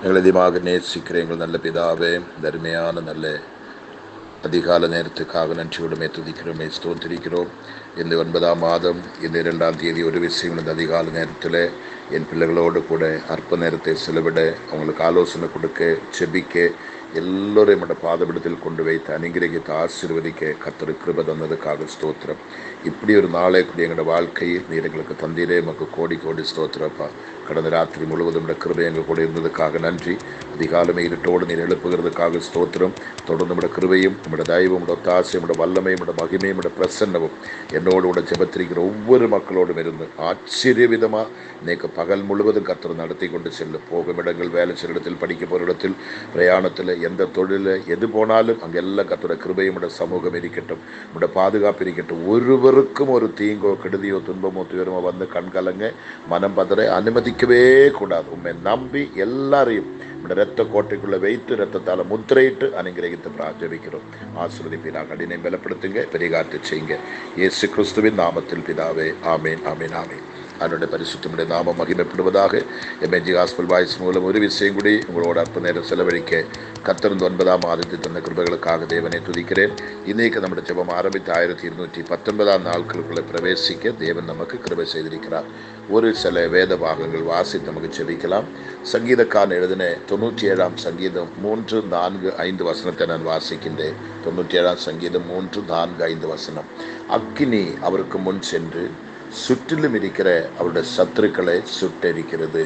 எங்களை அதிகமாக நேசிக்கிற எங்கள் நல்ல பிதாவே, தர்மையான நல்ல அதிகால நேரத்துக்காக நன்றியோடுமே துதிக்கிறோமே ஸ்தோத்திரிக்கிறோம். இந்த 9ஆம் மாதம் இந்த 2ஆம் தேதி ஒரு விஷயம், இந்த அதிகால நேரத்தில் என் பிள்ளைகளோடு கூட அற்ப நேரத்தை செலவிட, அவங்களுக்கு ஆலோசனை கொடுக்க, செபிக்க, எல்லோரும் என்னோட பாதபிடத்தில் கொண்டு வைத்து அனுகிரகித்து ஆசீர்வதிக்க கர்த்தர் கிருபை தந்ததுக்காக ஸ்தோத்திரம். இப்படி ஒரு நாளை கூடிய எங்களோட வாழ்க்கையில் நீர் எங்களுக்கு தந்தீரே, எமக்கு கோடி கோடி ஸ்தோத்திரப்பா. கடந்த ராத்திரி முழுவதும் கிருபை எங்கள் கூட இருந்ததுக்காக நன்றி. அதிகாலமே இருட்டோடு நீர் எழுப்புகிறதுக்காக ஸ்தோத்திரம். தொடர்ந்து நம்முடைய கிருபையும், நம்முடைய தயவும், நம்முடைய ஒத்தாசை, நம்முடைய வல்லமை, நம்முடைய மகிமையும், நம்முடைய பிரசன்னமும் என்னோடு கூட ஜெபத்திரிக்கிற ஒவ்வொரு மக்களோடும் இருந்து ஆச்சரிய விதமாக இன்னைக்கு பகல் முழுவதும் கர்த்தர் நடத்தி கொண்டு செல்லும். போகும் இடங்கள், வேலை செய்கிற இடத்தில், படிக்க போகிற இடத்தில், பிரயாணத்தில், எந்த தொழில் எது போனாலும் அங்கெல்லாம் கர்த்தருடைய கிருபையும் நம்முடைய சமூகம் இருக்கட்டும், நம்முடைய பாதுகாப்பு இருக்கட்டும். ஒருவருக்கும் ஒரு தீங்கோ, கெடுதியோ, துன்பமோ, துயரமோ வந்து கண்கலங்க, மனம் பதற அனுமதிக்கவே கூடாது. உண்மை நம்பி எல்லாரையும் நம்முடைய இரத்த கோட்டைக்குள்ளே வைத்து இரத்தத்தால் முத்திரையிட்டு அனுகிரகித்து பிரார்த்திக்கிறோம். ஆசீர்வதிப்பீராக. அடினை பலப்படுத்துங்க, பெரிகாற்று செய்யுங்க. இயேசு கிறிஸ்துவின் நாமத்தில் பிதாவே, ஆமேன், ஆமேன், ஆமேன். அவருடைய பரிசுத்தமுடைய நாமம் மகிமைப்படுவதாக. எம்என்ஜி காஸ்பல் வாய்ஸ் மூலம் ஒரு விஷயம் கூடி உங்களோட அற்ப நேரம் செலவழிக்க கர்த்தர் 9ஆம் மாதத்தில் தந்த கிருபைகளுக்காக தேவனை துதிக்கிறேன். இன்றைக்கு நம்முடைய ஜெபம் ஆரம்பித்து 1219 நாட்களுக்குள்ளே பிரவேசிக்க தேவன் நமக்கு கிருபை செய்திருக்கிறார். ஒரு சில வேத பாகங்கள் வாசித்து நமக்கு ஜெபிக்கலாம். சங்கீதக்காரன் எழுதின 97ஆம் சங்கீதம் 3, 4, 5 வசனத்தை நான் வாசிக்கின்றேன். 97ஆம் சங்கீதம் 3, 4, 5 வசனம். அக்கினி அவருக்கு முன் சென்று சுற்றிலும் இருக்கிற அவருடைய சத்துருக்களை சுட்டெரிக்கிறது.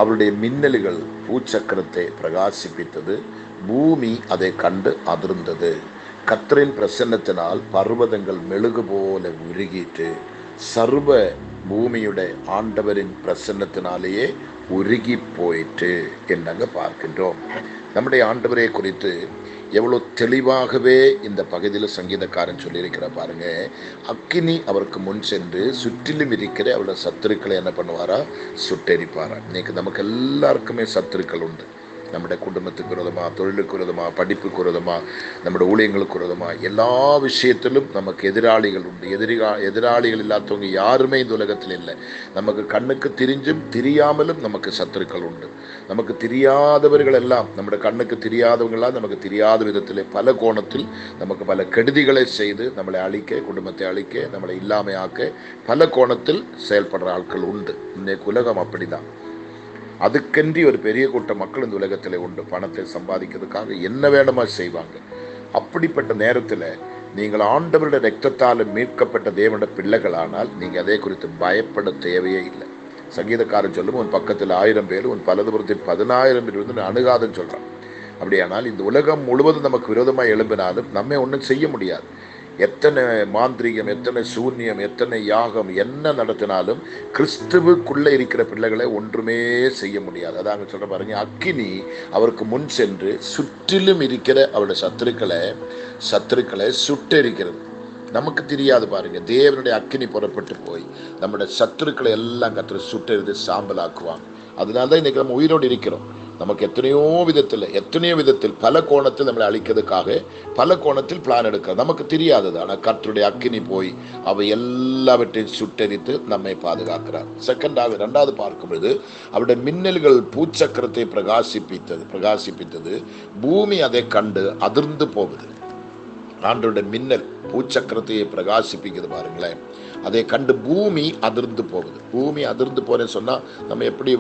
அவருடைய மின்னல்கள் பூச்சக்கரத்தை பிரகாசிப்பித்தது. பூமி அதை கண்டு அதிர்ந்தது. கர்த்தரின் பிரசன்னத்தினால் பர்வதங்கள் மெழுகு போல உருகிட்டு, சர்வ பூமியுடைய ஆண்டவரின் பிரசன்னத்தினாலேயே உருகி போயிட்டு என்னங்க பார்க்கின்றோம். நம்முடைய ஆண்டவரை குறித்து எவ்வளோ தெளிவாகவே இந்த பகுதியில் சங்கீதக்காரன் சொல்லியிருக்கிற பாருங்க. அக்கினி அவருக்கு முன் சென்று சுற்றிலும் இருக்கிற அவரோட சத்துருக்களை என்ன பண்ணுவாரா? சுட்டெரிப்பாரா. இன்னைக்கு நமக்கு எல்லாருக்குமே சத்துருக்கள் உண்டு. நம்முடைய குடும்பத்துக்கு விரோதமாக, தொழிலுக்கு விரோதமாக, படிப்புக்கு விரோதமாக, நம்முடைய ஊழியங்களுக்கு விரோதமாக, எல்லா விஷயத்திலும் நமக்கு எதிராளிகள் உண்டு. எதிராளிகள் இல்லாதவங்க யாருமே இந்த உலகத்தில் இல்லை. நமக்கு கண்ணுக்கு தெரிஞ்சும் தெரியாமலும் நமக்கு சத்துருக்கள் உண்டு. நமக்கு தெரியாதவர்கள் எல்லாம், நம்முடைய கண்ணுக்கு தெரியாதவங்களாம் நமக்கு தெரியாத விதத்தில் பல கோணத்தில் நமக்கு பல கெடுதிகளை செய்து நம்மளை அழிக்க, குடும்பத்தை அழிக்க, நம்மளை இல்லாமையாக்க பல கோணத்தில் செயல்படுற ஆட்கள் உண்டு. இன்னைக்கு உலகம் அப்படிதான். அதுக்கென்றி ஒரு பெரிய கூட்ட மக்கள் இந்த உலகத்தில் உண்டு. பணத்தை சம்பாதிக்கிறதுக்காக என்ன வேணுமா செய்வாங்க. அப்படிப்பட்ட நேரத்தில் நீங்கள் ஆண்டவருடைய இரத்தத்தால் மீட்கப்பட்ட தேவனுடைய பிள்ளைகளானால் நீங்கள் அதே குறித்து பயப்பட தேவையே இல்லை. சங்கீதக்காரன் சொல்லும், உன் பக்கத்தில் 1000 பேர், உன் பலதுபுறத்தில் 10,000 பேர் வந்து அணுகாதுன்னு சொல்கிறான். அப்படியானால் இந்த உலகம் முழுவதும் நமக்கு விரோதமாக எழும்பினாலும் நம்மை ஒன்றும் செய்ய முடியாது. எத்தனை மாந்திரிகம், எத்தனை சூன்யம், எத்தனை யாகம் என்ன நடத்தினாலும் கிறிஸ்துவுக்குள்ளே இருக்கிற பிள்ளைகளை ஒன்றுமே செய்ய முடியாது. அதாங்க சொல்ற பாருங்க. அக்கினி அவருக்கு முன் சென்று சுற்றிலும் இருக்கிற அவருடைய சத்துருக்களை சுட்டெரிக்கிறது. நமக்கு தெரியாது பாருங்க. தேவனுடைய அக்கினி புறப்பட்டு போய் நம்முடைய சத்துருக்களை எல்லாம் கர்த்தர் சுட்டெரித்து சாம்பலாக்குவாங்க. அதனால்தான் இன்னைக்கு நம்ம உயிரோடு இருக்கிறோம். நமக்கு எத்தனையோ விதத்தில் பல கோணத்தில் நம்மளை அழிக்கிறதுக்காக பல கோணத்தில் பிளான் எடுக்கிறது நமக்கு தெரியாதது. ஆனால் கர்த்தருடைய அக்கினி போய் அவை எல்லாவற்றையும் சுட்டெரித்து நம்மை பாதுகாக்கிறார். இரண்டாவது பார்க்கும்போது அவருடைய மின்னல்கள் பூச்சக்கரத்தை பிரகாசிப்பித்தது. பூமி அதை கண்டு அதிர்ந்து போகுது. ஆண்டவருடைய மின்னல் பூச்சக்கரத்தையை பிரகாசிப்பிக்குது பாருங்களேன். அதை கண்டு பூமி அதிர்ந்து போகுது. பூமி அதிர்ந்து போறேன்னு சொன்னா நம்ம எப்படி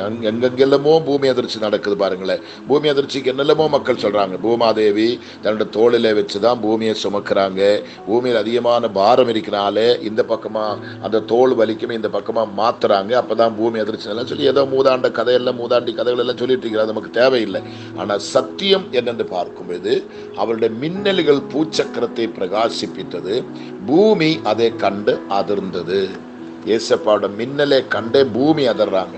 எங்கெங்கெல்லாமோ பூமி அதிர்ச்சி நடக்குது பாருங்களேன். பூமி அதிர்ச்சிக்கு என்னெல்லாமோ மக்கள் சொல்றாங்க. பூமாதேவி தன்னோட தோளில வச்சுதான் பூமியை சுமக்கிறாங்க. பூமியில் அதிகமான பாரம் இருக்கிறனால இந்த பக்கமா அந்த தோல் வலிக்குமே இந்த பக்கமா மாத்துறாங்க. அப்பதான் பூமி அதிர்ச்சி எல்லாம் சொல்லி ஏதோ மூதாண்டி கதைகள் எல்லாம் சொல்லிட்டு இருக்கிறாங்க. நமக்கு தேவையில்லை. ஆனா சத்தியம் என்னென்று பார்க்கும்போது அவருடைய மின்னல்கள் பூச்சக்கரத்தை பிரகாசிப்பித்தது. பூமி அதை கண்டு அதிர்ந்தது. ஏசப்பாவோட மின்னலை கண்டே பூமி அதிர்றாங்க.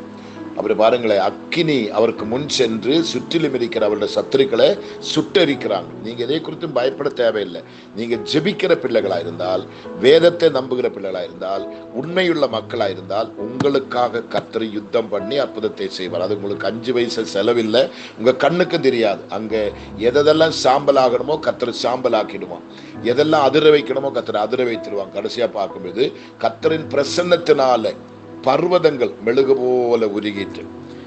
அப்படி பாருங்களேன். அக்கினி அவருக்கு முன் சென்று சுற்றிலும் இருக்கிற அவருடைய சத்துருக்களை சுட்டரிக்கிறாங்க. நீங்க எதை குறித்தும் பயப்பட தேவையில்லை. நீங்க ஜெபிக்கிற பிள்ளைகளா இருந்தால், வேதத்தை நம்புகிற பிள்ளைகளா இருந்தால், உண்மையுள்ள மக்களா இருந்தால், உங்களுக்காக கர்த்தர் யுத்தம் பண்ணி அற்புதத்தை செய்வார். அது உங்களுக்கு 5 பைசா செலவில்லை. உங்க கண்ணுக்கு தெரியாது. அங்க எதெல்லாம் சாம்பல் ஆகணுமோ கர்த்தர் சாம்பல் ஆக்கிடுவான். எதெல்லாம் அதிர வைக்கணுமோ கர்த்தர் அதிர வைத்திருவாங்க. கடைசியா பார்க்கும்போது கர்த்தரின் பிரசன்னத்தினால பர்வதங்கள் மெழுகு போல உருகிட்டு.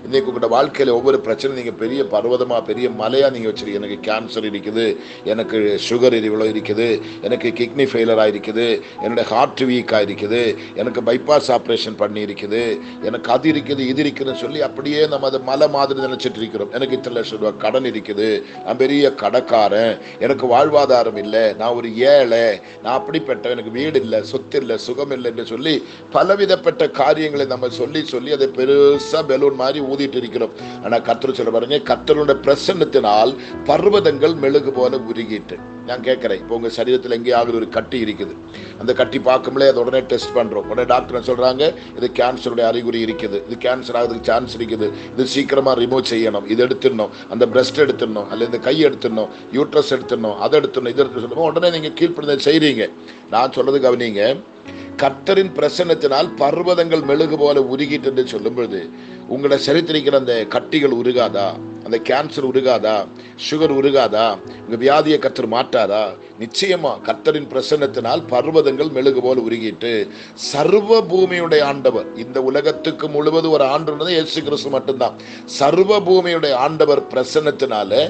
இன்னைக்கு உங்களோட வாழ்க்கையில ஒவ்வொரு பிரச்சனை நீங்க பெரிய பர்வதமா பெரிய மலையா நீங்க வச்சிருக்கீங்க. எனக்கு கேன்சர் இருக்குது, எனக்கு சுகர் இவ்வளோ இருக்குது, எனக்கு கிட்னி ஃபெயிலர் ஆயிருக்குது, என்னோட ஹார்ட் வீக் ஆயிருக்குது, எனக்கு பைபாஸ் ஆப்ரேஷன் பண்ணி இருக்குது, எனக்கு அது இருக்குது இது இருக்குதுன்னு சொல்லி அப்படியே நம்ம அதை மலை மாதிரி நினைச்சிட்டு இருக்கிறோம். எனக்கு இத்தனை லட்சம் ரூபாய் கடன் இருக்குது, நான் பெரிய கடைக்காரன், எனக்கு வாழ்வாதாரம் இல்லை, நான் ஒரு ஏழை, நான் அப்படிப்பட்ட, எனக்கு வீடு இல்லை, சொத்து இல்லை, சுகம் இல்லை என்று சொல்லி பலவிதப்பட்ட காரியங்களை நம்ம சொல்லி சொல்லி அதை பெருசா பெலூன் மாதிரி ஊதிட்டு இருக்கிறோம். ஆனா கர்த்தர் சொல்ல பாருங்க, கர்த்தருடைய பிரசன்னத்தினால் பர்வதங்கள் மெழுகு போல உருகிட்டு. நான் கேட்கிறேன், இப்போ உங்க சரீரத்தில் எங்கேயாவது ஒரு கட்டி இருக்குது, அந்த கட்டி பார்க்கும்போதே அதை உடனே டெஸ்ட் பண்றோம். உடனே டாக்டர் சொல்றாங்க இது கேன்சருடைய அறிகுறி இருக்குது, இது கேன்சர் ஆகிறதுக்கு சான்ஸ் இருக்குது, இது சீக்கிரமா ரிமூவ் செய்யணும், இது எடுத்துடணும், அந்த பிரஸ்ட் எடுத்துடணும், அல்ல இந்த கை எடுத்துடணும், யூட்ரஸ் எடுத்துடணும், அதை எடுத்துடணும், இது எடுத்து சொல்லணும். உடனே நீங்க கீழ்ப்படுத்த செய்றீங்க. நான் சொல்றது கவனிங்க, கர்த்தரின் பிரசன்னத்தினால் பர்வதங்கள் மெழுகு போல உருகிட்டு என்று சொல்லும் பொழுது உங்களோட சரித்திரிக்கிற அந்த கட்டிகள் உருகாதா, அந்த கேன்சர் உருகாதா, சுகர் உருகாதா, உங்க வியாதியை கர்த்தர் மாட்டாரா? நிச்சயமா கர்த்தரின் பிரசன்னத்தினால் பர்வதங்கள் மெழுகு போல உருகிட்டு. சர்வ பூமியுடைய ஆண்டவர், இந்த உலகத்துக்கு முழுவதும் ஒரு ஆண்டு இயேசு கிறிஸ்து மட்டும்தான். சர்வ பூமியுடைய ஆண்டவர் பிரசன்னத்தினால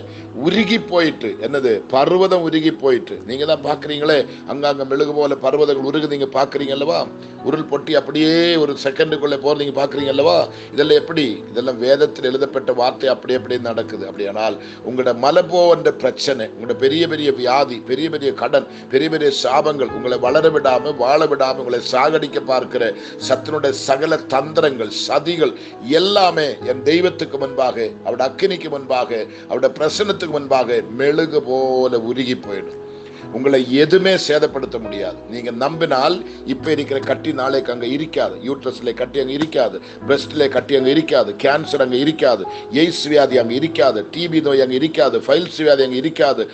உருகி போயிட்டு, என்னது பர்வதம் உருகி போயிட்டு. நீங்க தான் பாக்குறீங்களே, அங்கங்க மெழுகு போல பர்வதங்கள் உருகு, நீங்க பாக்குறீங்க அல்லவா? உருள் பொட்டி அப்படியே ஒரு செகண்டுக்குள்ள போற நீங்க பாக்குறீங்க அல்லவா? இதெல்லாம் எப்படி? இதெல்லாம் வேதத்தில் எழுதப்பட்ட வார்த்தை அப்படி அப்படியே நடக்குது. அப்படியானால் உங்களோட மலை போன்ற பிரச்சனை, உங்களோட பெரிய பெரிய வியாதி, பெரிய பெரிய கடன், பெரிய பெரிய சாபங்கள் உங்களை வளர விடாம வாழ விடாம உங்களை சாகடிக்க பார்க்கிற சத்துனுடைய சகல தந்திரங்கள் சதிகள் எல்லாமே என் தெய்வத்துக்கு முன்பாக, அவருடைய அக்கினிக்கு முன்பாக, அவருடைய பிரசன்னத்துக்கு முன்பாக மெழுகு போல உருகி போயிடும். உங்களை எதுவுமே சேதப்படுத்த முடியாது. நீங்க நம்பினால் இப்ப இருக்கிற கட்டி நாளைக்கு அங்க இருக்காது, யூட்ரஸ்ல கட்டி அங்க இருக்காது, பிரஸ்ட்ல கட்டி அங்க இருக்காது, கேன்சர் அங்க இருக்காது, எய்ட்ஸ் வியாதி அங்க இருக்காது, டிபி நோய் அங்க இருக்காது, ஃபைல்ஸ் வியாதி அங்க இருக்காது,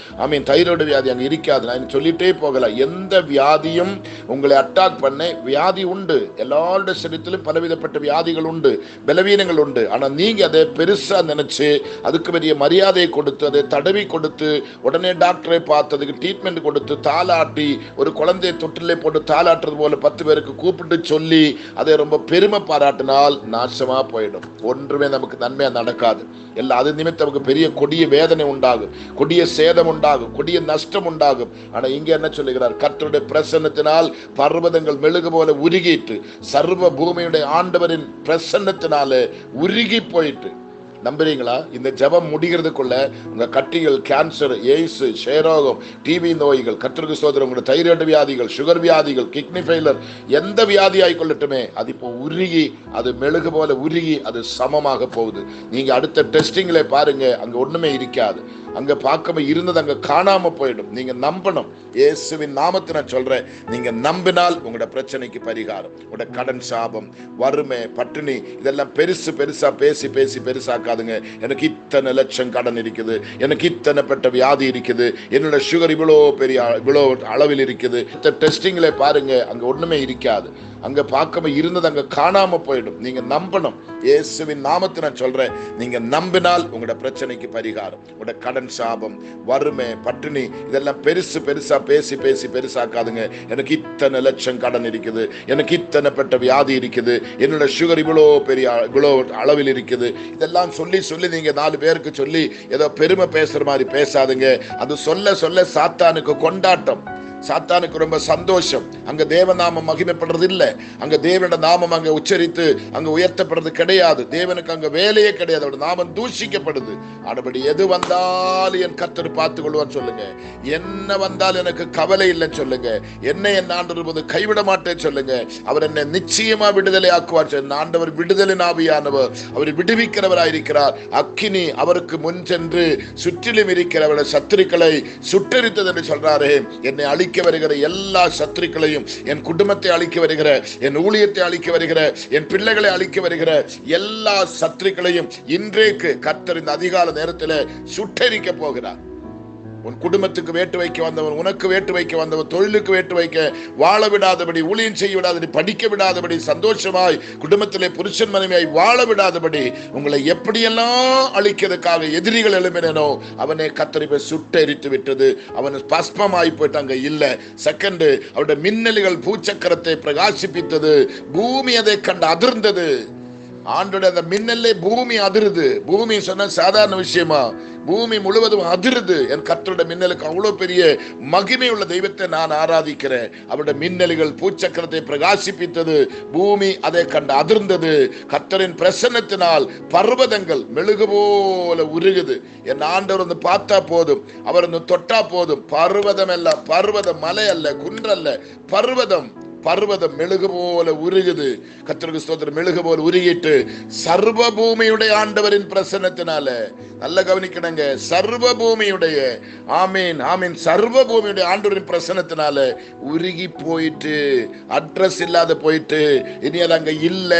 தைராய்டு வியாதி அங்க இருக்காது. நான் சொல்லிட்டே போகலாம். எந்த வியாதியும் உங்களை அட்டாக் பண்ண வியாதி உண்டு. எல்லாருடைய சரீரத்திலும் பலவிதப்பட்ட வியாதிகள் உண்டு, பலவீனங்கள் உண்டு. ஆனா நீங்க அதை பெருசா நினைச்சு அதுக்கு பெரிய மரியாதையை கொடுத்து அதை தடவி கொடுத்து உடனே டாக்டரை பார்த்ததுக்கு ட்ரீட்மெண்ட் கொடுத்து தாளாட்டி, ஒரு குழந்தையை தொட்டிலே போட்டு தாளாட்டுறது போல 10 பேருக்கு கூப்பிட்டு சொல்லி அதை ரொம்ப பெருமை பாராட்டினால் நாசமா போயிடும். ஒன்றுமே நமக்கு நன்மையா நடக்காது. எல்லாம் அது நிமித்தம் நமக்கு பெரிய கொடிய வேதனை உண்டாகும், கொடிய சேதம் உண்டாகும், கொடிய நஷ்டம் உண்டாகும். ஆனா இங்க என்ன சொல்லுகிறார்? கர்த்தருடைய பிரசன்னத்தினால் பர்வதங்கள் மெழுகு போல உருகிட்டு, சர்வ பூமியுடைய ஆண்டவரின் பிரசன்னத்தினால உருகி போயிட்டு. நம்புறீங்களா? இந்த ஜெபம் முடிகிறதுக்குள்ள உங்க கட்டிகள், கேன்சர், எய்ட்ஸ், ஷேரோகம், டிபி நோய்கள், கர்த்தருக்கு ஸ்தோத்திரம், உங்களோட தைராய்டு வியாதிகள், சுகர் வியாதிகள், கிட்னி ஃபெயிலர், எந்த வியாதி ஆயிக்கொள்ளட்டுமே அது இப்போ உருகி, அது மெழுகு போல உருகி அது சமமாக போகுது. நீங்க அடுத்த டெஸ்டிங்ல பாருங்க, அங்க ஒண்ணுமே இருக்காது. அங்க பார்க்காம இருந்தது அங்க காணாம போயிடும். நீங்க நம்பணும். இயேசுவின் நாமத்தை நான் சொல்றேன், நீங்க நம்பினால் உங்களோட பிரச்சனைக்கு பரிகாரம். உங்களோட கடன் சாபம், வறுமை, பட்டினி இதெல்லாம் பெருசு பெருசா பேசி பேசி பெருசாக்காதுங்க. எனக்கு இத்தனை லட்சம் கடன் இருக்குது, எனக்கு இத்தனை பெற்ற வியாதி இருக்குது, என்னோட சுகர் இவ்வளோ அளவில் இருக்குது. டெஸ்டிங்ல பாருங்க, அங்க ஒண்ணுமே இருக்காது. அங்க பார்க்காம இருந்தது அங்க காணாம போயிடும். நீங்க நம்பணும். இயேசுவின் நாமத்தை நான் சொல்றேன், நீங்க நம்பினால் உங்களோட பிரச்சனைக்கு பரிகாரம். உங்களோட கடன் சாபம், வறுமை, பட்டினி இதெல்லாம் பெருசு பெருசா பேசி பேசி பெருசாக்காதுங்க. எனக்கு இத்தனை லட்சம் கடன் இருக்குது, எனக்கு இத்தனை பெற்ற வியாதி இருக்குது, என்னோட சுகர் இவ்வளோ அளவில் இருக்குது. இதெல்லாம் சொல்லி சொல்லி நீங்க 4 பேருக்கு சொல்லி ஏதோ பெருமை பேசுற மாதிரி பேசாதுங்க. அது சொல்ல சொல்ல சாத்தானுக்கு கொண்டாட்டம், சாத்தானுக்கு ரொம்ப சந்தோஷம். அங்க தேவநாமம் மகிமைப்படுறது இல்லை, அங்க தேவனோட நாமம் அங்க உச்சரித்து அங்க உயர்த்தப்படுறது கிடையாது. தேவனுக்கு அங்க வேலையே கிடையாது, அவருடைய நாமம் தூஷிக்கப்படுது. ஆனபடி எது வந்தாலும் என் கர்த்தர் பார்த்துக் கொள்வான்னு சொல்லுங்க. என்ன வந்தாலும் எனக்கு கவலை இல்லைன்னு சொல்லுங்க. என்னை என் ஆண்டவர் கைவிட மாட்டேன்னு சொல்லுங்க. அவர் என்னை நிச்சயமா விடுதலை ஆக்குவார். ஆண்டவர் விடுதலை ஆவியானவர், அவர் விடுவிக்கிறவராயிருக்கிறார். அக்கினி அவருக்கு முன் சென்று சுற்றிலும் இருக்கிறவருடைய சத்துருக்களை சுட்டரித்தது என்று சொல்றாரு. என்னை அழிக்க வருகிற எல்லா சத்துருக்களையும், என் குடும்பத்தை அழிக்க வருகிற, என் ஊழியத்தை அழிக்க வருகிற, என் பிள்ளைகளை அழிக்க வருகிற எல்லா சத்துருக்களையும் இன்றைக்கு கர்த்தர் இந்த அதிகால நேரத்தில் சுட்டரிக்க போகிறார். உன் குடும்பத்துக்கு வேட்டு வைக்க வந்தவன், உனக்கு வேட்டு வைக்க வந்தவன், தொழிலுக்கு வேட்டு வைக்க, வாழ விடாதபடி, ஊழியம் செய்ய விடாதபடி, படிக்க விடாதபடி, சந்தோஷமாய் குடும்பத்திலே புருஷன் மனைவியாய் வாழ விடாதபடி உங்களை எப்படியெல்லாம் அழிக்கிறதுக்காக எதிரிகள் எழுப்பினோ அவனை கத்தரிப்பை சுட்டெரித்து விட்டது. அவன் பஸ்மமாய் போயிட்டு அங்க இல்ல. செகண்ட், அவருடைய மின்னல்கள் பூச்சக்கரத்தை பிரகாசிப்பித்தது. பூமி அதை கண்டு அதிர்ந்தது. ஆண்டோட அந்த மின்னல்லே பூமி அதிருது. பூமி சொன்ன சாதாரண விஷயமா? பூமி முழுவதும் அதிருது. என் கர்த்தருடைய மின்னலுக்கு அவ்வளவு பெரிய மகிமை உள்ள தெய்வத்தை நான் ஆராதிக்கிறேன். அவருடைய மின்னல்கள் பூச்சக்கரத்தை பிரகாசிப்பித்தது. பூமி அதை கண்டு அதிர்ந்தது. கர்த்தரின் பிரசன்னத்தினால் பர்வதங்கள் மெழுகு போல உருகுது. என் ஆண்டவர் வந்து பார்த்தா போதும், அவர் வந்து தொட்டா போதும். பர்வதம் அல்ல, பர்வதம் மலை அல்ல, குன்றல்ல, பர்வதம் பர்வதம் மெழுகு போல உருகுது. கர்த்தருக்கு ஸ்தோத்திரம். மெழுகு போல உருகிட்டு சர்வ பூமியுடைய ஆண்டவரின் பிரசன்னத்தினால, நல்ல கவனிக்கணுங்க, சர்வ பூமியுடைய, ஆமீன் ஆமீன், சர்வ பூமியுடைய ஆண்டவரின் பிரசன்னத்தினால உருகி போயிட்டு, அட்ரஸ் இல்லாத போயிட்டு, இனி அது அங்க இல்ல,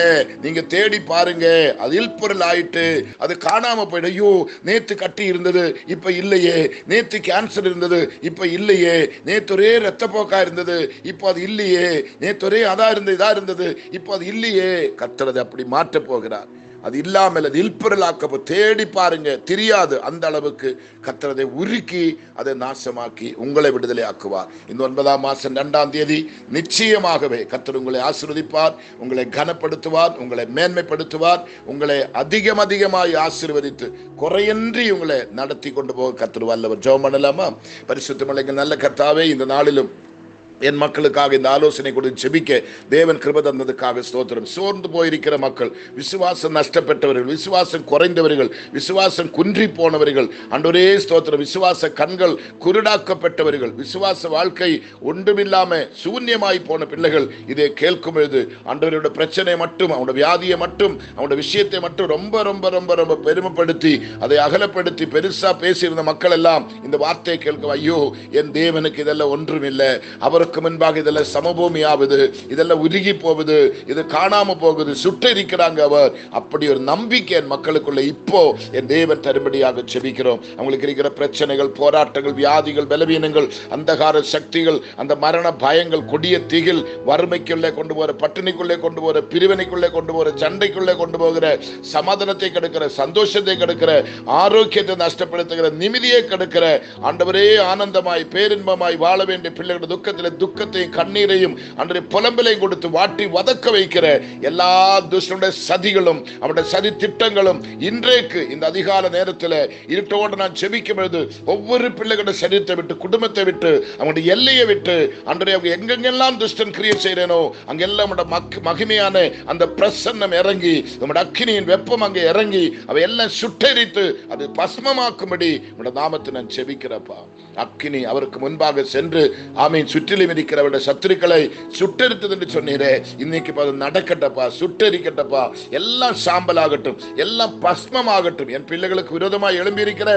நீங்க தேடி பாருங்க, அது இல்பொருள் ஆயிட்டு, அது காணாம போயிடு. ஐயோ, நேத்து கட்டி இருந்தது இப்ப இல்லையே, நேத்து கேன்சர் இருந்தது இப்ப இல்லையே, நேத்து ஒரே ரத்த போக்கா இருந்தது இப்ப அது இல்லையே, நேத்து ஒரே அதா இருந்தது இதா இருந்தது இப்போ அது இல்லையே. கர்த்தர் அதை அப்படி மாற்ற போகிறார். அது இல்லாமல் அது இல்பொருளாக்க தேடி பாருங்க, தெரியாது. அந்த அளவுக்கு கர்த்தர் அதை உருக்கி அதை நாசமாக்கி உங்களை விடுதலை ஆக்குவார். இந்த 9ஆம் மாசம் 2ஆம் தேதி நிச்சயமாகவே கர்த்தர் உங்களை ஆசீர்வதிப்பார், உங்களை கனப்படுத்துவார், உங்களை மேன்மைப்படுத்துவார், உங்களை அதிகமாய் ஆசீர்வதித்து குறையின்றி உங்களை நடத்தி கொண்டு போக கர்த்தர் வல்லவர். ஜெபம் பண்ணலாமா? பரிசுத்தமுள்ள நல்ல கர்த்தாவே, இந்த நாளிலும் என் மக்களுக்காக இந்த ஆலோசனை கொடுத்து ஜெபிக்க தேவன் கிருபை தந்ததுக்காக ஸ்தோத்திரம். சோர்ந்து போயிருக்கிற மக்கள், விசுவாசம் நஷ்டப்பட்டவர்கள், விசுவாசம் குறைந்தவர்கள், விசுவாசம் குன்றி போனவர்கள், ஆண்டவரே ஸ்தோத்திரம், விசுவாச கண்கள் குருடாக்கப்பட்டவர்கள், விசுவாச வாழ்க்கை ஒன்றுமில்லாம சூன்யமாய் போன பிள்ளைகள் இதை கேட்கும் பொழுது ஆண்டவருடைய பிரச்சனை மட்டும், அவனுடைய வியாதியை மட்டும், அவனுடைய விஷயத்தை மட்டும் ரொம்ப ரொம்ப ரொம்ப ரொம்ப பெருமைப்படுத்தி அதை அகலப்படுத்தி பெருசா பேசியிருந்த மக்கள் எல்லாம் இந்த வார்த்தையை கேட்கும். ஐயோ, என் தேவனுக்கு இதெல்லாம் ஒன்றும் இல்லை, அவருக்கு முன்பாக இதெல்லாம் சமபூமி ஆகுது, இதெல்லாம் உருகி போகுது, இது காணாம போகுது, சுட்டரிக்கிறாங்க அவர். அப்படி ஒரு நம்பிக்கை என் மக்களுக்குள்ள இப்போ என் தேவன் தரும்படியாக ஜெபிக்கிறோம். அவங்களுக்கு இருக்கிற பிரச்சனைகள், போராட்டங்கள், வியாதிகள், பலவீனங்கள், அந்தகார சக்திகள், அந்த மரண பயங்கள், கொடிய திகில், வறுமைக்குள்ளே கொண்டு போற, பட்டினிக்குள்ளே கொண்டு போற, பிரிவினைக்குள்ளே கொண்டு போற, சண்டைக்குள்ளே கொண்டு போகிற, சமாதானத்தை கெடுக்கிற, சந்தோஷத்தை கெடுக்கிற, ஆரோக்கியத்தை நஷ்டப்படுத்துகிற, நிம்மதியை கெடுக்கிற, ஆண்டவரே ஆனந்தமாய் பேரின்பமாய் வாழ வேண்டிய பிள்ளைகளுடைய துக்கத்தில் துக்கத்தையும் கண்ணீரையும் அன்றைய புலம்பலையும் கொடுத்து வாட்டி வதக்க வைக்கிற எல்லா துஷ்டனுடைய சதிகளும் அவருடைய சதி திட்டங்களும் இன்றைக்கு இந்த அதிகால நேரத்தில் இருட்டோடு நான் ஜெபிக்கும் பொழுது ஒவ்வொரு பிள்ளைகளுடைய சரீரத்தை விட்டு, குடும்பத்தை விட்டு, அவங்களுடைய எல்லையை விட்டு, அன்றைய அவங்க எங்கெங்கெல்லாம் துஷ்டன் கிரியை செய்யறேனோ அங்கெல்லாம் மகிமையான அந்த பிரசன்னம் இறங்கி, நம்முடைய அக்கினியின் வெப்பம் அங்கே இறங்கி அவை எல்லாம் சுட்டெரித்து அது பஸ்மமாக்கும்படி நம்முடைய நாமத்தை நான் ஜெபிக்கிறப்பா. அக்கினி அவருக்கு முன்பாக சென்று ஆமீன் சுற்றிலும் இருக்கிறவருடைய சத்துருக்களை சுட்டெரித்தது என்று சொன்னீரே, இன்னைக்கு நடக்கட்டப்பா, சுட்டெரிக்கட்டப்பா, எல்லாம் சாம்பல் ஆகட்டும், எல்லாம் பஸ்மம் ஆகட்டும். என் பிள்ளைகளுக்கு விரோதமாக எழும்பி இருக்கிற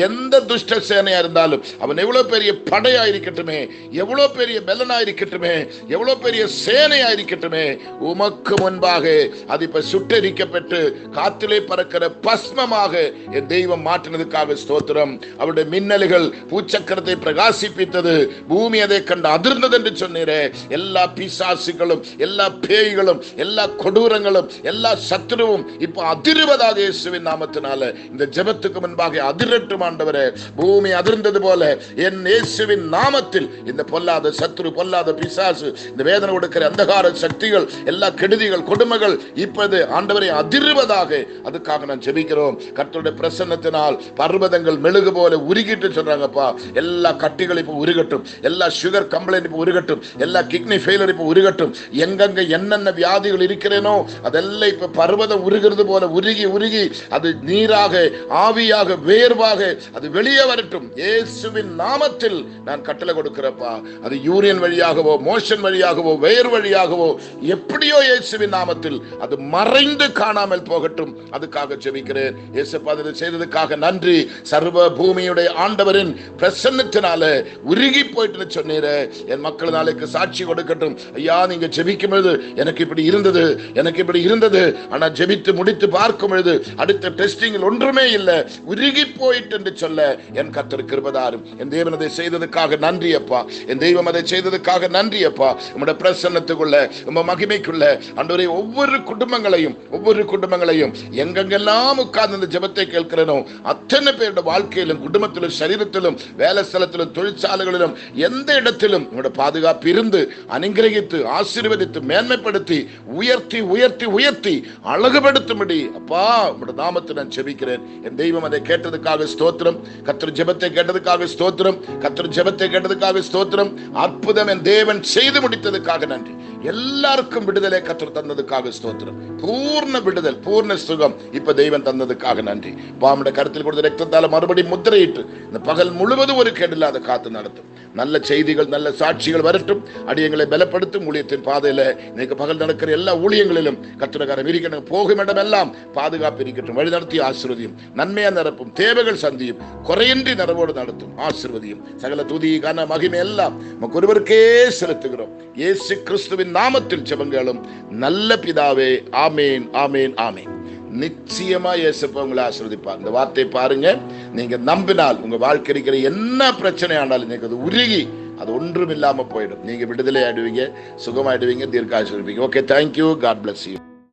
எந்த துஷ்ட சேனையா இருந்தாலும், அவன் எவ்வளவு பெரிய படையா இருக்கட்டுமே, எவ்வளவு பெரிய பெலனா இருக்கட்டுமே, எவ்வளவு பெரிய சேனையா இருக்கட்டுமே, உமக்கு முன்பாக அது இப்ப சுட்டெரிக்கப்பட்டு காத்திலே பறக்கிற பஸ்மமாக என் தெய்வம் மாற்றினதுக்காக ஸ்தோத்திரம். அவருடைய மின்னல்கள் பூச்சக்கரத்தை பிரகாசிப்பித்தது, பூமி அதை கண்டு அதிர்ந்தது என்று சொன்னீரே. எல்லா பிசாசுகளும், எல்லா பேய்களும், எல்லா கொடூரங்களும், எல்லா சத்துருவும் இப்ப அதிர்வதாக இயேசுவின் நாமத்தினால இந்த ஜெபத்துக்கு முன்பாக அதிரட்டும் ஆண்டவரே. பூமி அதிர்ந்தது போல என் இயேசுவின் நாமத்தில் இந்த பொல்லாத சத்துரு, பொல்லாத பிசாசு, இந்த வேதனை கொடுக்கிற அந்தகார சக்திகள், எல்லா கெடுதிகள், கொடுமைகள் இப்போது ஆண்டவரை அதிர்வதாக. அதுக்காக நான் ஜெபிக்கிறோம். கர்த்தருடைய பிரசன்னத்தினால் பர்வதங்கள் மெழுகு போல உருகிட்டு சொல்றாங்கப்பா. எல்லா கட்டிகள் இப்ப உருகட்டும், எல்லா சுகர் கம்ப்ளைண்ட் இப்ப உருகட்டும், எல்லா கிட்னி ஃபெயிலியர் இப்ப உருகட்டும். எங்கெங்க என்னென்ன வியாதிகள் இருக்கிறேனோ அதெல்லாம் இப்ப பர்வதம் உருகிறது போல உருகி உருகி அது நீராக, ஆவியாக, வேர்வாக அது வெளியே வரட்டும். இயேசுவின் நாமத்தில் நான் கட்டளை கொடுக்கிறப்பா. அது யூரியன் வழியாகவோ, மோஷன் வழியாகவோ, வேர் வழியாகவோ, எப்படியோ இயேசுவின் நாமத்தில் அது மறைந்து காணாமல் போகட்டும். அதுக்காக ஜெபிக்கிறேன். இயேசுப்பா அதை செய்ததுக்காக நன்றி. சர்வ பூமியுடைய ஆண்டவரின் பிரசன்னத்தினால உருகி போயிட்டு சொன்னீரே, என் மக்கள் நாளைக்கு சாட்சி கொடுக்கட்டும். ஐயா, நீங்க ஜெபிக்கும் பொழுது எனக்கு இப்படி இருந்தது, எனக்கு இப்படி இருந்தது, ஆனா ஜெபித்து முடித்து பார்க்கும் பொழுது அடுத்த டெஸ்டிங் ஒன்றுமே இல்லை, உருகி போயிட்டு என்று சொல்ல என் கர்த்தர் கிருபை தாரும். என் தேவன் அதை செய்ததுக்காக நன்றி அப்பா. என் தெய்வம் அதை செய்ததுக்காக நன்றி அப்பா. உம்முடைய பிரசன்னத்துக்குள்ள, உம்ம மகிமைக்குள்ள ஆண்டவரே ஒவ்வொரு குடும்பங்களையும் எங்கெங்கெல்லாம் உட்கார்ந்து இந்த ஜெபத்தை கேட்கிறேனோ அத்தனை பேருடைய வாழ்க்கையிலும், குடும்பத்திலும், சரீரத்திலும், வேலை ஸ்தலத்திலும், தொழிற்சாலைகளிலும், எந்த இடத்திலும் உங்களோட பாதுகாப்பு இருந்து அனுகிரகித்து ஆசீர்வதித்து மேன்மைப்படுத்தி உயர்த்தி உயர்த்தி உயர்த்தி அழகுபடுத்தும்படி அப்பா உங்களோட நாமத்தை நான் ஜெபிக்கிறேன். என் தெய்வம் அதை கேட்டதுக்காக ஸ்தோத்திரம். கர்த்தர் ஜெபத்தை கேட்டதுக்காக ஸ்தோத்திரம். கர்த்தர் ஜெபத்தை கேட்டதுக்காக ஸ்தோத்திரம். அற்புதம் என் தேவன் செய்து முடித்ததுக்காக நன்றி. எல்லாருக்கும் விடுதலை கர்த்தர் தந்ததுக்காக ஸ்தோத்திரம். பூர்ண விடுதல் பூர்ண சுகம் இப்ப தெய்வன் தந்ததுக்காக நன்றி. பாமுடைய கருத்தில் கொடுத்த ரத்தத்தால மறுபடியும் முத்திரையிட்டு இந்த பகல் முழுவதும் ஒரு கேடில்லாத காத்து நடத்தும். நல்ல செய்திகள் நல்ல சாட்சிகள் வரட்டும். அடியங்களை பலப்படுத்தும். ஊழியத்தின் பாதையில இன்னைக்கு பகல் நடக்கிற எல்லா ஊழியங்களிலும் கர்த்தரக்காரர் இருக்கட்டும். போகும் இடம் எல்லாம் பாதுகாப்பு இருக்கட்டும். வழிநடத்தி ஆசீர்வதியும். நன்மையா நிரப்பும். தேவைகள் சந்தியும். குறையின்றி நிறவோடு நடத்தும். ஆசீர்வதியும். சகல துதி கன மகிமை எல்லாம் ஒருவருக்கே செலுத்துகிறோம். இயேசு கிறிஸ்துவின் நாமத்தில் ஜெபங்களும் நல்ல பிதாவே. ஆமேன் ஆமேன் ஆமேன். நிச்சயமா இயேசுப்பா உங்களை ஆசீர்வதிப்பார். இந்த வார்த்தை பாருங்க. நீங்க நம்பினால் உங்க வாழ்க்கை இருக்கிற என்ன பிரச்சனை ஆனாலும் நீங்க அது உருகி அது ஒன்றும் இல்லாம போயிடும். நீங்க விடுதலை ஆயிடுவீங்க, சுகமாயிடுவீங்க, தீர்க்காயுசு இருப்பீங்க. Okay, thank you. God bless you.